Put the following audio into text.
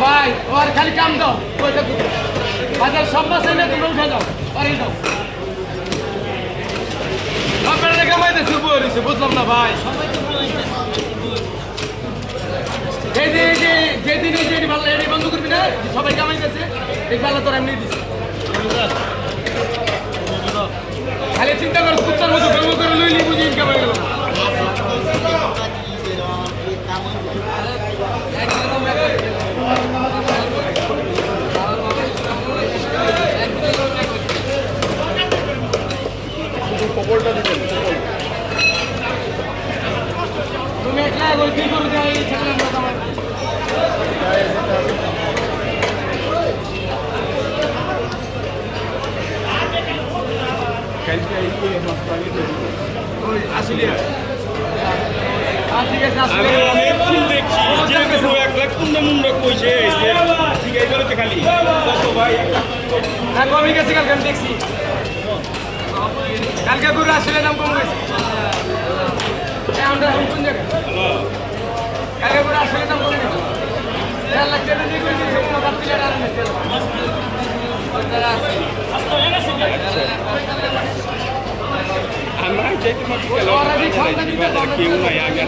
ভাই ওর খালি কাম দাও ওইটা বাজার সব মাছ এনে তোমরা উঠে যাও পারি দাও আপনারা কামাইতে শুরু হয়েছে বুঝলাম না ভাই যেদিন এই ভালো এটি বন্ধ করবি না সবাই কামাইতেছে এই পাল্লা তোর এমনি দিচ্ছে খালি চিন্তা কর কুত্তার মতো গল্প করে লইলি বুঝি ইনকাম হয়ে গেল খবরটা দিবেন তুমি একলা ওই কি করে যাই ছেলে আমরা আসলে ঠিক আছে আসলে আমি ফুল দেখছি যে কোনো এক লাখ কুন্ডা মুন্ডা কইছে যে ঠিক আছে বলতে খালি কত ভাই হ্যাঁ কমে গেছে কালকে আমি দেখছি কালকে গরু আসলে দাম কম গেছে আমরা কোন জায়গায় কালকে গরু আসলে দাম কম গেছে 4 লাখ টাকা দিয়ে গরু কিনে কোনো দাম দিলে আর না আমরা যেতে মাত্র কেউ নাই আগে